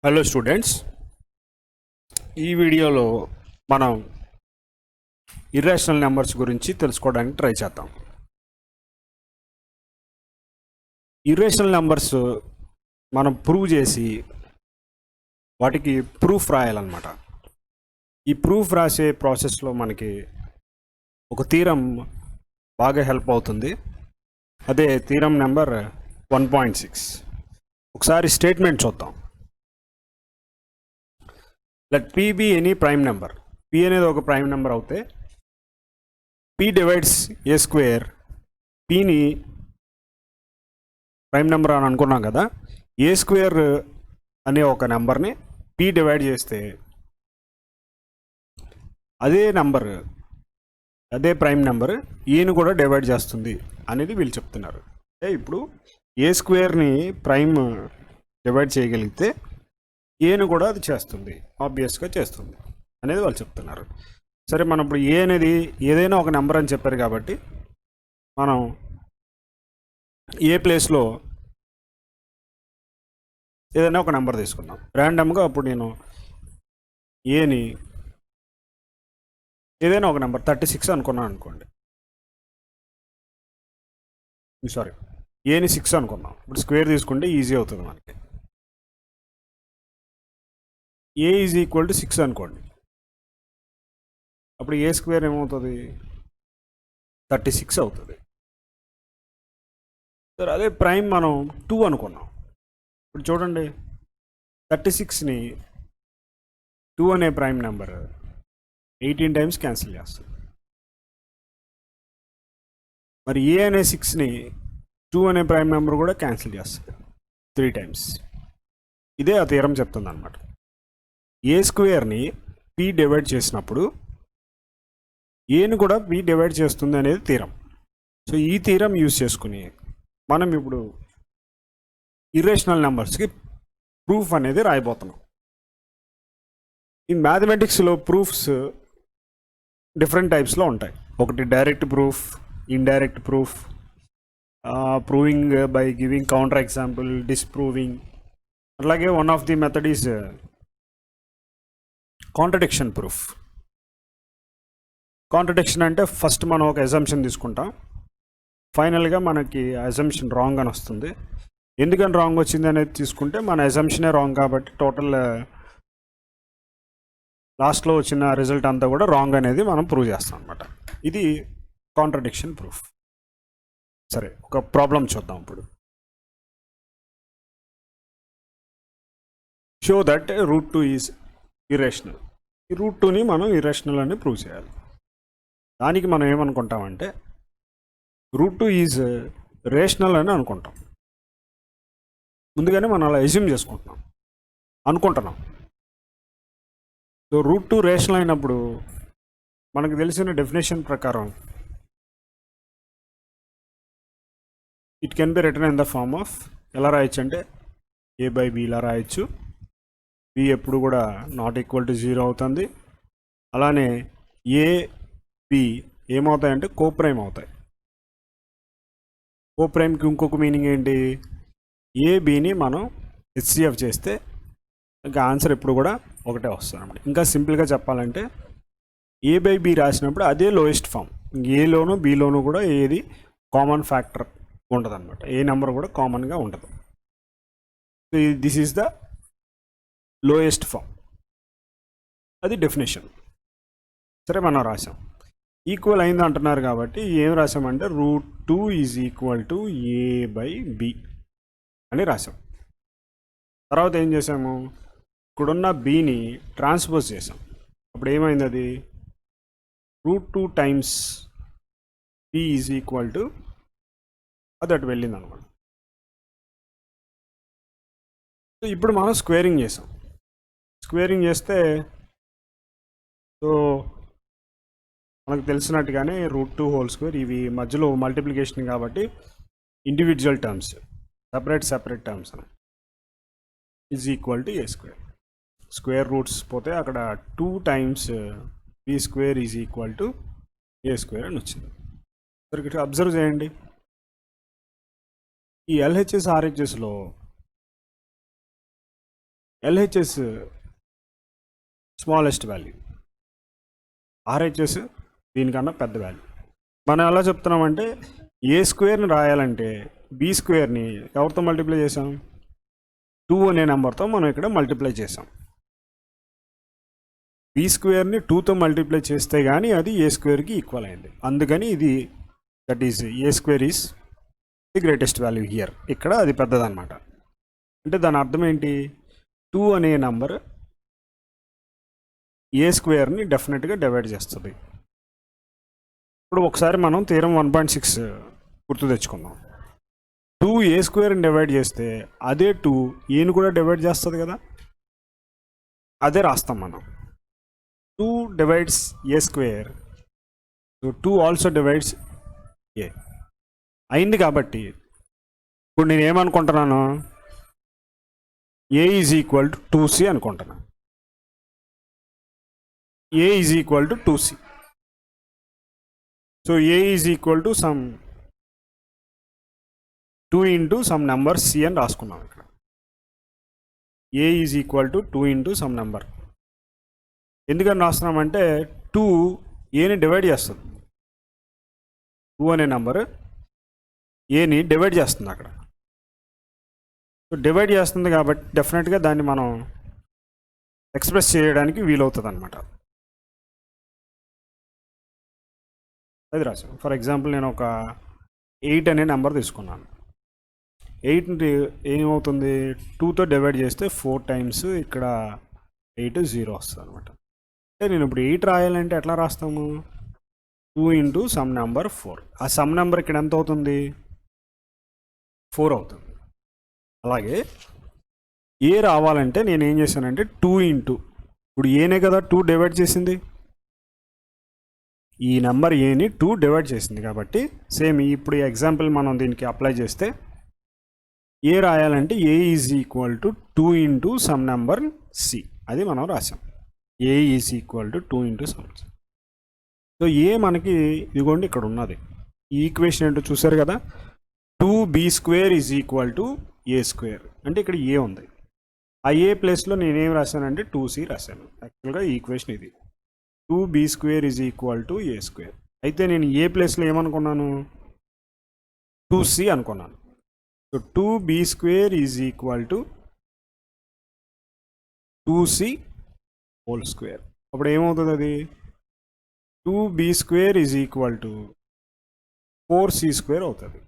Hello students, ఈ వీడియోలో మనం ఇర్రేషనల్ నెంబర్స్ గురించి తెలుసుకోవడానికి ట్రై చేద్దాం. ఇర్రేషనల్ నెంబర్స్ మనం ప్రూవ్ చేసి వాటికి ప్రూఫ్ రాయాలన్నమాట. ఈ ప్రూఫ్ రాసే ప్రాసెస్లో మనకి ఒక థీరం బాగా హెల్ప్ అవుతుంది. అదే థీరం నెంబర్ 1.6. ఒకసారి స్టేట్మెంట్ చూద్దాం. Let P be any prime number. P అనేది ఒక ప్రైమ్ నెంబర్ అవుతే P డివైడ్స్ A స్క్వేర్. Pని ప్రైమ్ నెంబర్ అని అనుకున్నాం కదా, A స్క్వేర్ అనే ఒక నెంబర్ని P డివైడ్ చేస్తే అదే నెంబర్, అదే ప్రైమ్ నెంబర్ ఏని కూడా డివైడ్ చేస్తుంది అనేది వీళ్ళు చెప్తున్నారు. అంటే ఇప్పుడు A స్క్వేర్ని ప్రైమ్ డివైడ్ చేయగలిగితే ఏను కూడా అది చేస్తుంది, ఆబ్వియస్గా చేస్తుంది అనేది వాళ్ళు చెప్తున్నారు. సరే, మనం ఇప్పుడు ఏ అనేది ఏదైనా ఒక నెంబర్ అని చెప్పారు కాబట్టి మనం ఏ ప్లేస్లో ఏదైనా ఒక నెంబర్ తీసుకున్నాం ర్యాండమ్గా. అప్పుడు నేను ఏని ఏదైనా ఒక నెంబర్ 36 అనుకున్నాను అనుకోండి, సారీ ఏని 6 అనుకున్నాం. ఇప్పుడు స్క్వేర్ తీసుకుంటే ఈజీ అవుతుంది మనకి. ఏ ఈజ్ ఈక్వల్ టు 6 అనుకోండి, అప్పుడు ఏ స్క్వేర్ ఏమవుతుంది, 36 అవుతుంది. సరే, అదే ప్రైమ్ మనం 2 అనుకున్నాం. ఇప్పుడు చూడండి, 36ని 2 అనే ప్రైమ్ నెంబర్ 18 టైమ్స్ క్యాన్సిల్ చేస్తుంది. మరి ఏ అనే 6ని 2 అనే ప్రైమ్ నెంబర్ కూడా క్యాన్సిల్ చేస్తుంది 3 టైమ్స్. ఇదే ఆ థీరం చెప్తుంది అనమాట. ఏ స్క్వేర్ని P డివైడ్ చేసినప్పుడు ఏని కూడా P డివైడ్ చేస్తుంది అనేది థీరం. సో ఈ థీరం యూజ్ చేసుకుని మనం ఇప్పుడు ఇర్రేషనల్ నెంబర్స్కి ప్రూఫ్ అనేది రాయబోతున్నాం. ఈ మ్యాథమెటిక్స్లో ప్రూఫ్స్ డిఫరెంట్ టైప్స్లో ఉంటాయి. ఒకటి direct proof, indirect proof, proving by giving counter example, disproving. అలాగే one of the method is contradiction proof. Contradiction అంటే ఫస్ట్ మనం ఒక అజంప్షన్ తీసుకుంటాం, ఫైనల్గా మనకి అజంప్షన్ రాంగ్ అని వస్తుంది. ఎందుకని రాంగ్ వచ్చింది అనేది తీసుకుంటే మన అజంప్షనే రాంగ్ కాబట్టి టోటల్ లాస్ట్లో వచ్చిన రిజల్ట్ అంతా కూడా రాంగ్ అనేది మనం ప్రూవ్ చేస్తాం అనమాట. ఇది కాంట్రడిక్షన్ ప్రూఫ్. సరే, ఒక ప్రాబ్లం చూద్దాం ఇప్పుడు. Show that √2 is irrational. ఈ √2ని మనం ఇర్రేషనల్ అని ప్రూవ్ చేయాలి. దానికి మనం ఏమనుకుంటామంటే √2 ఈజ్ రేషనల్ అని అనుకుంటాం. ముందుగానే మనం అలా అజ్యూమ్ అనుకుంటున్నాం. సో √2 రేషనల్ అయినప్పుడు మనకు తెలిసిన డెఫినేషన్ ప్రకారం it can be written in the form of, ఎలా రాయొచ్చు అంటే A/B ఇలా రాయొచ్చు. B ఎప్పుడు కూడా ≠ 0 అవుతుంది. అలానే A/B ఏమవుతాయంటే కోప్రైమ్ అవుతాయి. కోప్రైమ్కి ఇంకొక మీనింగ్ ఏంటి, A/Bని మనం HCF చేస్తే ఇంకా ఆన్సర్ ఎప్పుడు కూడా ఒకటే వస్తుంది అన్నమాట. ఇంకా సింపుల్గా చెప్పాలంటే A/B రాసినప్పుడు అదే లోయెస్ట్ ఫామ్. ఏలోను బిలోను కూడా ఏది కామన్ ఫ్యాక్టర్ ఉండదు అనమాట. ఏ నెంబర్ కూడా కామన్గా ఉండదు. So this is the lowest form, అది డెఫినేషన్. సరే, మనం రాసాం. ఈక్వల్ అయింది అంటున్నారు కాబట్టి ఏం రాసామంటే √2 ఈజ్ ఈక్వల్ టు A/B అని రాసాం. తర్వాత ఏం చేసాము, ఇక్కడున్న Bని ట్రాన్స్పోజ్ చేసాం. అప్పుడు ఏమైంది, అది √2 times P is equal to అది అటు వెళ్ళింది అనమాట. సో ఇప్పుడు మనం స్క్వేరింగ్ చేసాం. స్క్వేరింగ్ చేస్తే సో మనకు తెలిసినట్టుగానే √2 హోల్ స్క్వేర్, ఇవి మధ్యలో మల్టిప్లికేషన్ కాబట్టి ఇండివిజువల్ టర్మ్స్, సెపరేట్ టర్మ్స్ అని is equal to A square. Square roots పోతే అక్కడ 2 times B square is equal to A square అని వచ్చింది. సరే, అబ్జర్వ్ చేయండి, ఈ LHS RHSలో LHS smallest value, RHS దీనికన్నా పెద్ద వాల్యూ. మనం ఎలా చెప్తున్నామంటే ఏ స్క్వేర్ని రాయాలంటే బి స్క్వేర్ని ఎవరితో మల్టిప్లై చేసాం? 2 అనే నెంబర్తో మనం ఇక్కడ మల్టిప్లై చేసాం. బి స్క్వేర్ని 2తో మల్టిప్లై చేస్తే కానీ అది ఏ స్క్వేర్కి ఈక్వల్ అయింది. అందుకని ఇది that is a square is the greatest value here. ఇక్కడ అది పెద్దదన్నమాట. అంటే దాని అర్థం ఏంటి? 2 అనే నంబర్ ఏ స్క్వేర్ని డెఫినెట్గా డివైడ్ చేస్తుంది. ఇప్పుడు ఒకసారి మనం థీరం 1.6 గుర్తు తెచ్చుకుందాం. 2 ఏ స్క్వేర్ని డివైడ్ చేస్తే అదే 2 ఏని కూడా డివైడ్ చేస్తుంది కదా, అదే రాస్తాం మనం. 2 divides A square, so 2 also divides A అయింది. కాబట్టి ఇప్పుడు నేను ఏమనుకుంటున్నాను? A is equal to 2C అనుకుంటున్నాను. A is equal to 2C. So A is equal to some 2 into some number C అని రాసుకున్నాం ఇక్కడ. A is equal to 2 into some number. ఎందుకని రాస్తున్నామంటే 2 ఏని డివైడ్ చేస్తుంది. 2 అనే నెంబర్ ఏని డివైడ్ చేస్తుంది అక్కడ. సో డివైడ్ చేస్తుంది కాబట్టి డెఫినెట్గా దాన్ని మనం ఎక్స్ప్రెస్ చేయడానికి వీలవుతుంది అనమాట. అది రాసాం. ఫర్ ఎగ్జాంపుల్ నేను ఒక 8 అనే నెంబర్ తీసుకున్నాను. 8 ఏమవుతుంది? 2తో డివైడ్ చేస్తే 4 టైమ్స్ ఇక్కడ 8 0 వస్తుంది అనమాట. అంటే నేను ఇప్పుడు 8 రాయాలంటే ఎట్లా రాస్తాము? 2 ఇంటూ సమ్ నెంబర్ 4. ఆ సమ్ నెంబర్ ఇక్కడ ఎంత అవుతుంది? 4 అవుతుంది. అలాగే ఏ రావాలంటే నేను ఏం చేశానంటే 2 ఇంటూ, ఇప్పుడు ఏనే కదా 2 డివైడ్ చేసింది, ఈ నెంబర్ ఏని 2 డివైడ్ చేసింది కాబట్టి సేమ్ ఇప్పుడు ఈ ఎగ్జాంపుల్ మనం దీనికి అప్లై చేస్తే ఏ రాయాలంటే A is equal to 2 into some number C. అది మనం రాసాం. A is equal to 2 into some. So A మనకి ఇదిగోండి ఇక్కడ ఉన్నది. ఈ ఈక్వేషన్ ఏంటో చూసారు కదా, 2B square is equal to A square. అంటే ఇక్కడ ఏ ఉంది. ఆ ఏ ప్లేస్లో నేనేం రాశానంటే 2C రాశాను. యాక్చువల్గా ఈ ఈక్వేషన్ ఇది. 2B square is equal to A square. అయితే నేను ఏ ప్లేస్లో ఏమనుకున్నాను? 2C అనుకున్నాను. So 2B square is equal to 2C whole square. అప్పుడు ఏమవుతుంది? అది 2B square is equal to 4C square అవుతుంది.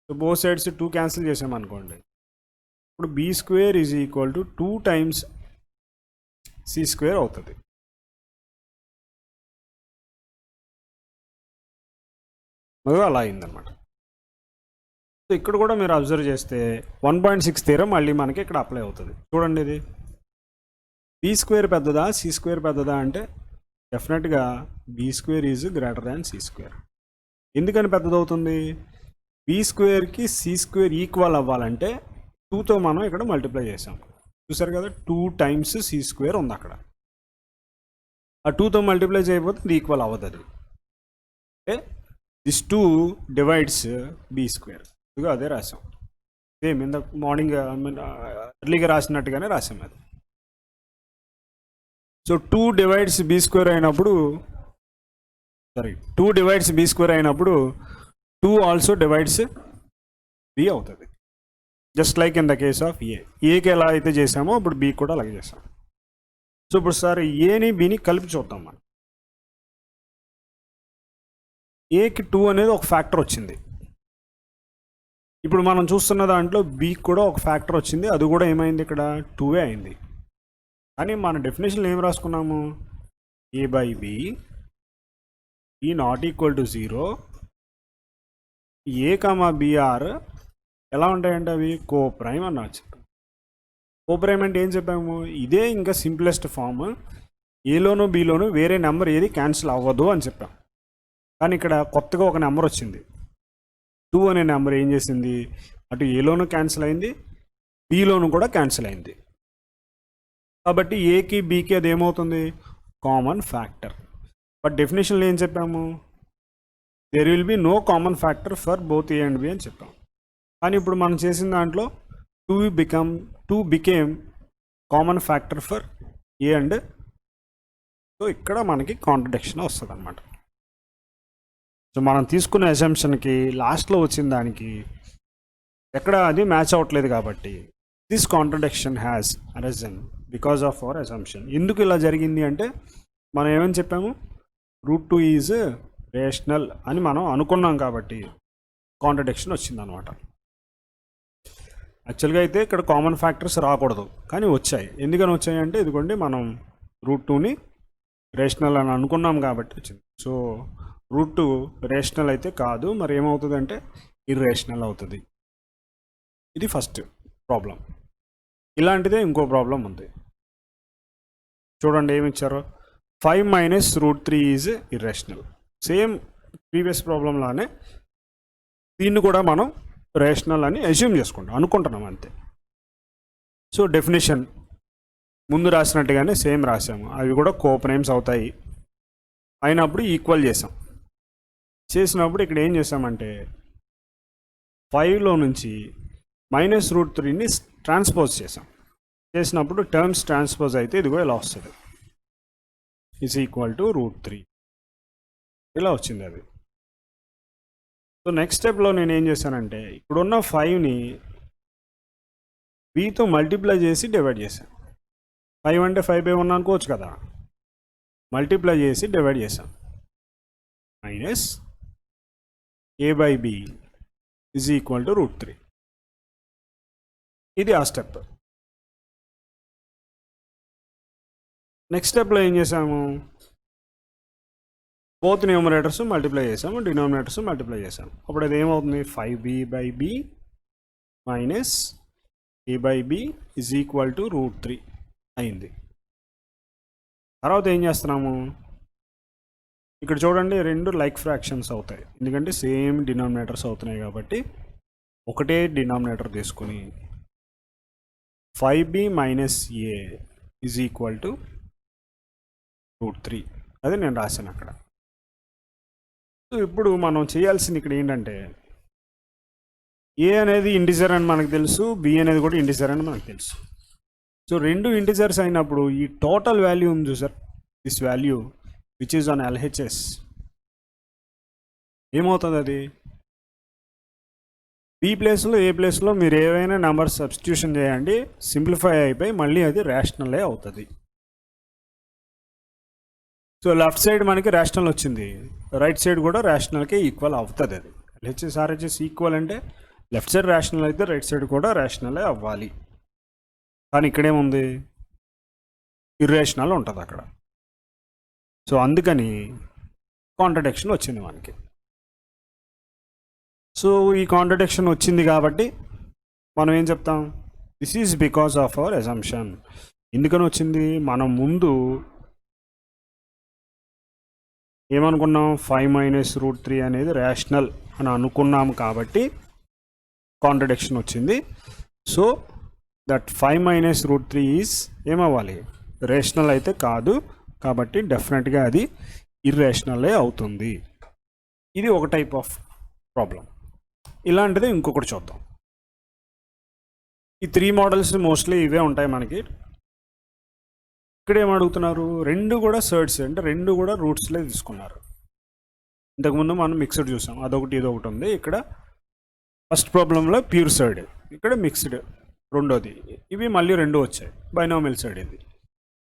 సో బోత్ సైడ్స్ 2 క్యాన్సిల్ చేసామనుకోండి. ఇప్పుడు B square is equal to 2 times C square అవుతుంది. అలా అయిందనమాట. సో ఇక్కడ కూడా మీరు అబ్జర్వ్ చేస్తే 1.6 థీరం మళ్ళీ మనకి ఇక్కడ అప్లై అవుతుంది. చూడండి, ఇది B స్క్వేర్ పెద్దదా C స్క్వేర్ పెద్దదా అంటే డెఫినెట్గా B square is greater than C square. ఎందుకని పెద్దదవుతుంది? B స్క్వేర్కి C స్క్వేర్ ఈక్వల్ అవ్వాలంటే 2తో మనం ఇక్కడ మల్టిప్లై చేసాం. చూసారు కదా, 2 టైమ్స్ C స్క్వేర్ ఉంది అక్కడ. ఆ 2తో మల్టిప్లై చేయకపోతే ఇది ఈక్వల్ అవ్వదు. అది అంటే దిస్ 2 డివైడ్స్ B స్క్వేర్. ఇదిగో అదే రాసాం. సేమ్ ఇంత మార్నింగ్ ఎర్లీగా రాసినట్టుగానే రాసాం అది. సో 2 డివైడ్స్ B స్క్వేర్ అయినప్పుడు 2 డివైడ్స్ B స్క్వేర్ అయినప్పుడు 2 ఆల్సో డివైడ్స్ B అవుతుంది. Just like in the case of ఏకి ఎలా అయితే చేసామో ఇప్పుడు B కూడా అలాగే చేసాం. సో ఇప్పుడు సార్ ఏని బిని కలిపి చూద్దాం. మనం ఏకి 2 అనేది ఒక ఫ్యాక్టర్ వచ్చింది. ఇప్పుడు మనం చూస్తున్న దాంట్లో బికి కూడా ఒక ఫ్యాక్టర్ వచ్చింది. అది కూడా ఏమైంది? ఇక్కడ 2 అయింది. కానీ మన డెఫినేషన్లో ఏం రాసుకున్నాము? A బై B ఈ not equal to 0. A comma B are ఎలా ఉంటాయంటే అవి కోప్రైమ్ అని చెప్పాము. కోప్రైమ్ అంటే ఏం చెప్పాము? ఇదే ఇంకా సింప్లెస్ట్ ఫామ్. ఏలోనూ బీలోనూ వేరే నెంబర్ ఏది క్యాన్సిల్ అవ్వదు అని చెప్పాం. కానీ ఇక్కడ కొత్తగా ఒక నెంబర్ వచ్చింది. 2 అనే నెంబర్ ఏం చేసింది? అటు ఏలోనూ క్యాన్సిల్ అయింది, బీలోనూ కూడా క్యాన్సిల్ అయింది. కాబట్టి ఏకి బీకి అది ఏమవుతుంది? Common factor. బట్ డెఫినేషన్లో ఏం చెప్పాము? There will be no common factor for both A and B అని చెప్పాం. కానీ ఇప్పుడు మనం చేసిన దాంట్లో 2 became common factor for A and so ఇక్కడ మనకి కాంట్రడిక్షన్ వస్తుంది అనమాట. సో మనం తీసుకున్న అసంప్షన్కి లాస్ట్లో వచ్చిన దానికి ఎక్కడ అది మ్యాచ్ అవ్వట్లేదు కాబట్టి this contradiction has arisen because of our assumption. ఎందుకు ఇలా జరిగింది అంటే మనం ఏమని చెప్పాము, √2 ఈజ్ రేషనల్ అని మనం అనుకున్నాం కాబట్టి కాంట్రడిక్షన్ వచ్చిందనమాట. యాక్చువల్గా అయితే ఇక్కడ కామన్ ఫ్యాక్టర్స్ రాకూడదు కానీ వచ్చాయి. ఎందుకని వచ్చాయి అంటే ఇదిగోండి మనం √2ని రేషనల్ అని అనుకున్నాం కాబట్టి వచ్చింది. సో √2 రేషనల్ అయితే కాదు, మరి ఏమవుతుంది అంటే ఇర్రేషనల్ అవుతుంది. ఇది ఫస్ట్ ప్రాబ్లం. ఇలాంటిదే ఇంకో ప్రాబ్లం ఉంది. చూడండి ఏమి ఇచ్చారో, 5 minus √3 is irrational. Same previous problem లానే దీన్ని కూడా మనం రేషనల్ అని అస్యూమ్ చేసుకుంటాం, అనుకుంటున్నాం అంతే. సో డెఫినేషన్ ముందు రాసినట్టుగానే సేమ్ రాసాము, అవి కూడా కోపనేమ్స్ అవుతాయి. అయినప్పుడు ఈక్వల్ చేసినప్పుడు ఇక్కడ ఏం చేసామంటే 5లో నుంచి మైనస్ √3ని ట్రాన్స్పోజ్ చేసినప్పుడు టర్మ్స్ ట్రాన్స్పోజ్ అయితే ఇదిగో ఇలా వస్తుంది, ఈజ్ ఈక్వల్ టు √3 ఇలా వచ్చింది అది. సో నెక్స్ట్ స్టెప్లో నేను ఏం చేశానంటే ఇప్పుడున్న 5ని bతో మల్టిప్లై చేసి డివైడ్ చేశాను. 5 అంటే 5/1 అనుకోవచ్చు కదా, మల్టిప్లై చేసి డివైడ్ చేశాం. Minus a/b is equal to √3. ఇది ఆ స్టెప్. నెక్స్ట్ స్టెప్లో ఏం చేసాము, బోత్ న్యూమరేటర్స్ మల్టిప్లై చేసాము, డినామినేటర్స్ మల్టిప్లై చేసాము. అప్పుడు అది ఏమవుతుంది, 5b/b minus a/b is equal to √3 అయింది. తర్వాత ఏం చేస్తున్నాము, ఇక్కడ చూడండి రెండు లైక్ ఫ్రాక్షన్స్ అవుతాయి, ఎందుకంటే సేమ్ డినామినేటర్స్ అవుతున్నాయి కాబట్టి ఒకటే డినామినేటర్ తీసుకుని 5b minus a is equal to √3 అది నేను రాశాను అక్కడ. సో ఇప్పుడు మనం చేయాల్సింది ఇక్కడ ఏంటంటే a అనేది ఇంటిజర్ అని మనకు తెలుసు, b అనేది కూడా ఇంటిజర్ అని మనకు తెలుసు. సో రెండు ఇంటిజర్స్ అయినప్పుడు ఈ టోటల్ వాల్యూ ఉంది చూసారు, this value which is on LHS ఏమవుతుంది, అది b ప్లేస్లో a ప్లేస్లో మీరు ఏవైనా నెంబర్ సబ్స్టిట్యూషన్ చేయండి, సింప్లిఫై అయిపోయి మళ్ళీ అది రేషనలే అవుతుంది. సో లెఫ్ట్ సైడ్ మనకి రేషనల్ వచ్చింది, రైట్ సైడ్ కూడా రేషనల్కే ఈక్వల్ అవుతుంది. అది LHS RHS ఈక్వల్ అంటే లెఫ్ట్ సైడ్ రేషనల్ అయితే రైట్ సైడ్ కూడా రేషనలే అవ్వాలి. కానీ ఇక్కడేముంది, ఇర్రేషనల్ ఉంటుంది అక్కడ. సో అందుకని కాంట్రడిక్షన్ వచ్చింది మనకి. సో ఈ కాంట్రడిక్షన్ వచ్చింది కాబట్టి మనం ఏం చెప్తాం, this is because of our assumption. ఎందుకని వచ్చింది, మనం ముందు ఏమనుకున్నాం, 5 మైనస్ √3 అనేది రేషనల్ అని అనుకున్నాము కాబట్టి కాంట్రడిక్షన్ వచ్చింది. సో దట్ 5 మైనస్ √3 ఈజ్ ఏమవ్వాలి, రేషనల్ అయితే కాదు కాబట్టి డెఫినెట్గా అది ఇర్రేషనలే అవుతుంది. ఇది ఒక టైప్ ఆఫ్ ప్రాబ్లం. ఇలాంటిది ఇంకొకటి చూద్దాం. ఈ 3 మోడల్స్ మోస్ట్లీ ఇవే ఉంటాయి మనకి. ఇక్కడ ఏమడుగుతున్నారు, రెండు కూడా సర్డ్స్ అంటే రెండు కూడా రూట్స్లే తీసుకున్నారు. ఇంతకుముందు మనం మిక్స్డ్ చూసాం, అదొకటి ఇదొకటి ఉంది. ఇక్కడ ఫస్ట్ ప్రాబ్లంలో ప్యూర్ సర్డ్, ఇక్కడ మిక్స్డ్ రెండోది. ఇవి మళ్ళీ రెండు వచ్చాయి, బైనామియల్ సర్డ్. ఇది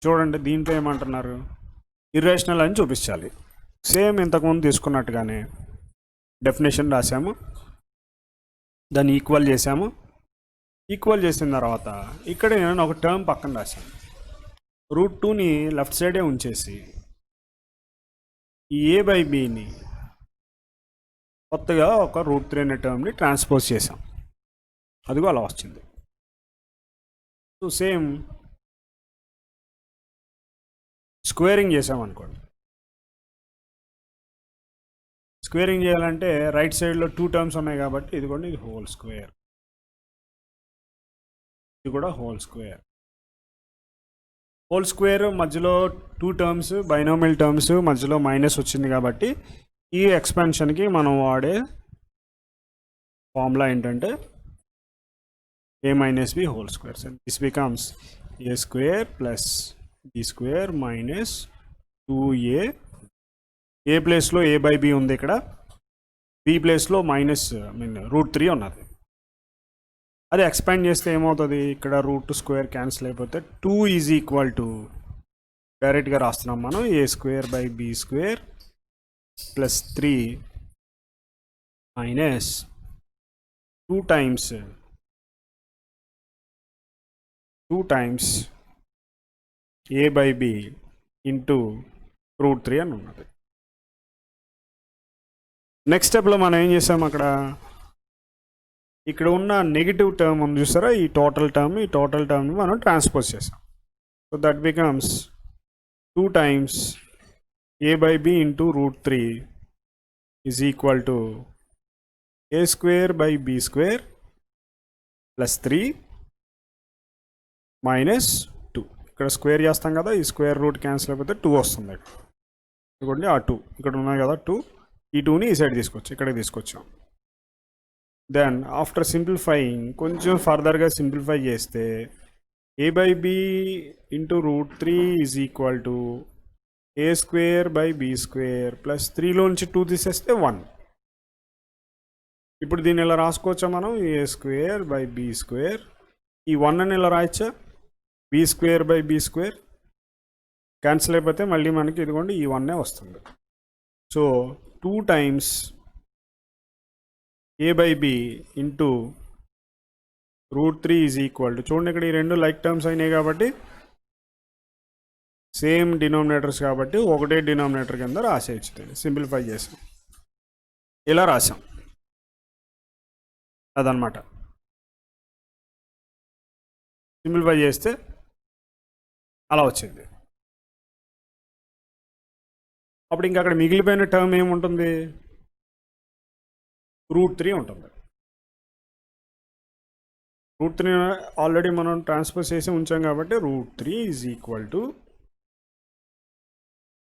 చూడండి, దీంట్లో ఏమంటున్నారు, ఇర్రేషనల్ అని చూపించాలి. సేమ్ ఇంతకుముందు తీసుకున్నట్టుగానే డెఫినేషన్ రాసాము, దాన్ని ఈక్వల్ చేసాము. ఈక్వల్ చేసిన తర్వాత ఇక్కడ నేను ఒక టర్మ్ పక్కన రాశాను, √2ని లెఫ్ట్ సైడే ఉంచేసి ఈ a/bని కొత్తగా ఒక √3 అనే టర్మ్ని ట్రాన్స్పోజ్ చేసాం. అదిగో అలా వచ్చింది. సో సేమ్ స్క్వేరింగ్ చేసామనుకోండి, స్క్వేరింగ్ చేయాలంటే రైట్ సైడ్లో 2 టర్మ్స్ ఉన్నాయి కాబట్టి ఇదిగోండి, ఇది హోల్ స్క్వేర్, ఇది కూడా హోల్ స్క్వేర్. హోల్ స్క్వేర్ మధ్యలో 2 టర్మ్స్ బైనామియల్ టర్మ్స్ మధ్యలో మైనస్ వచ్చింది కాబట్టి ఈ ఎక్స్పాన్షన్కి మనం వాడే ఫార్ములా ఏంటంటే a minus b whole square. So this becomes a square plus b square minus 2a. a ప్లేస్లో a by b ఉంది, ఇక్కడ b ప్లేస్లో -√3 ఉన్నది. అది ఎక్స్పాండ్ చేస్తే ఏమవుతుంది, ఇక్కడ రూట్ స్క్వేర్ క్యాన్సిల్ అయిపోతే 2 ఈజ్ ఈక్వల్ టు డైరెక్ట్గా రాస్తున్నాం మనం a square by b square plus 3 minus 2 times a by b into √3 అని ఉన్నది. నెక్స్ట్ స్టెప్లో మనం ఏం చేసాం, ఇక్కడ ఉన్న నెగిటివ్ టర్మ్ ఉంది చూసారా, ఈ టోటల్ టర్మ్ని మనం ట్రాన్స్పోజ్ చేసాం. So that becomes 2 times a by b into √3 is equal to a square by b square plus 3 minus 2. ఇక్కడ స్క్వేర్ చేస్తాం కదా, ఈ స్క్వేర్ రూట్ క్యాన్సిల్ అయిపోతే 2 వస్తుంది. ఇదిగోండి ఆ 2 ఇక్కడ ఉన్నాయి కదా 2, ఈ 2ని ఈ సైడ్ తీసుకొచ్చి ఇక్కడికి తీసుకొచ్చాం. దెన్ ఆఫ్టర్ సింప్లిఫైయింగ్ కొంచెం ఫర్దర్గా సింప్లిఫై చేస్తే a by b into √3 is equal to a square by b square plus 3లోంచి 2 తీసేస్తే 1. ఇప్పుడు దీన్ని ఇలా రాసుకోవచ్చా మనం, a square by b square, ఈ 1 అని ఇలా రాయచ్చా, b square by b square cancel అయిపోతే మళ్ళీ మనకి ఇదిగోండి ఈ 1 వస్తుంది. So 2 times a by b into √3 is equal to, చూడండి ఇక్కడ ఈ రెండు లైక్ టర్మ్స్ అయినాయి కాబట్టి సేమ్ డినామినేటర్స్ కాబట్టి ఒకటే డినామినేటర్ కింద రాసేయచ్చు. సింప్లిఫై చేసాం, ఇలా రాసాం అదనమాట. సింప్లిఫై చేస్తే అలా వచ్చింది. అప్పుడు ఇంకా అక్కడ మిగిలిపోయిన టర్మ్ ఏముంటుంది, √3 ఉంటుంది. √3 ఆల్రెడీ మనం ట్రాన్స్ఫర్ చేసి ఉంచాం కాబట్టి √3 ఈజ్ ఈక్వల్ టు,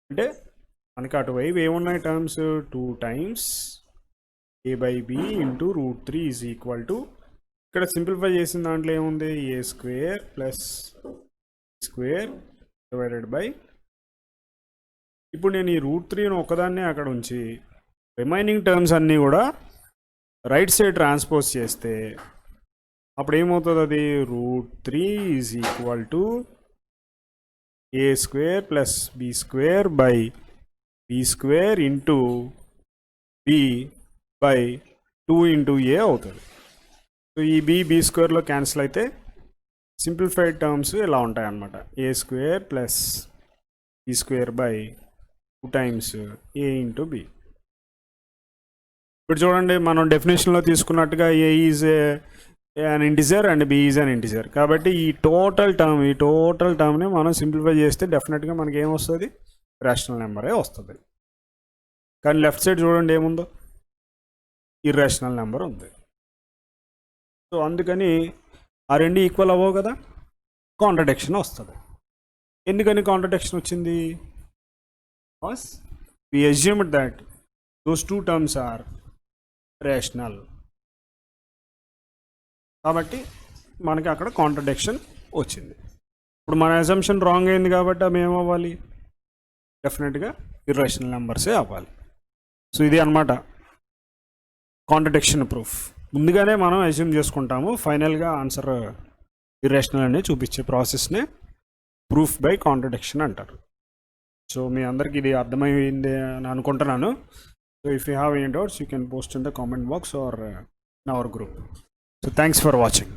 అంటే మనకి అటువైపు ఏమున్నాయి terms, 2 times a by b into √3 is equal to, ఇక్కడ సింప్లిఫై చేసిన దాంట్లో ఏముంది, a square plus square divided by, ఇప్పుడు నేను ఈ √3ను ఒకదాన్నే అక్కడ ఉంచి రిమైనింగ్ టర్మ్స్ అన్నీ కూడా రైట్ సైడ్ ట్రాన్స్పోజ్ చేస్తే అప్పుడు ఏమవుతుంది, అది √3 is equal to a square plus b square by b square into b by 2 into a అవుతుంది. సో ఈ b స్క్వేర్లో క్యాన్సిల్ అయితే సింప్లిఫైడ్ టర్మ్స్ ఇలా ఉంటాయి అన్నమాట, a square plus b square by 2 times a into b. ఇప్పుడు చూడండి మనం డెఫినేషన్లో తీసుకున్నట్టుగా a is an integer and b is an integer కాబట్టి ఈ టోటల్ టర్మ్ని మనం సింప్లిఫై చేస్తే డెఫినెట్గా మనకి ఏమొస్తుంది, రేషనల్ నెంబరే వస్తుంది. కానీ లెఫ్ట్ సైడ్ చూడండి ఏముందో, ఇర్రేషనల్ నెంబర్ ఉంది. సో అందుకని ఆ రెండు ఈక్వల్ అవ్వవు కదా, కాంట్రడిక్షన్ వస్తుంది. ఎందుకని కాంట్రడిక్షన్ వచ్చింది, because we assumed that those 2 terms are rational. కాబట్టి మనకి అక్కడ కాంట్రడిక్షన్ వచ్చింది. ఇప్పుడు మన అజంప్షన్ రాంగ్ అయింది కాబట్టి అవి ఏమవ్వాలి, డెఫినెట్గా ఇర్రేషనల్ నెంబర్సే అవ్వాలి. సో ఇది అన్నమాట కాంట్రడిక్షన్ ప్రూఫ్. ముందుగానే మనం అజ్యూమ్ చేసుకుంటాము, ఫైనల్గా ఆన్సర్ ఇర్రేషనల్ అని చూపించే ప్రాసెస్నే ప్రూఫ్ బై కాంట్రడిక్షన్ అంటారు. సో మీ అందరికి ఇది అర్థమైంది అని అనుకుంటున్నాను. So if you have any doubts you can post in the comment box or in our group. So thanks for watching.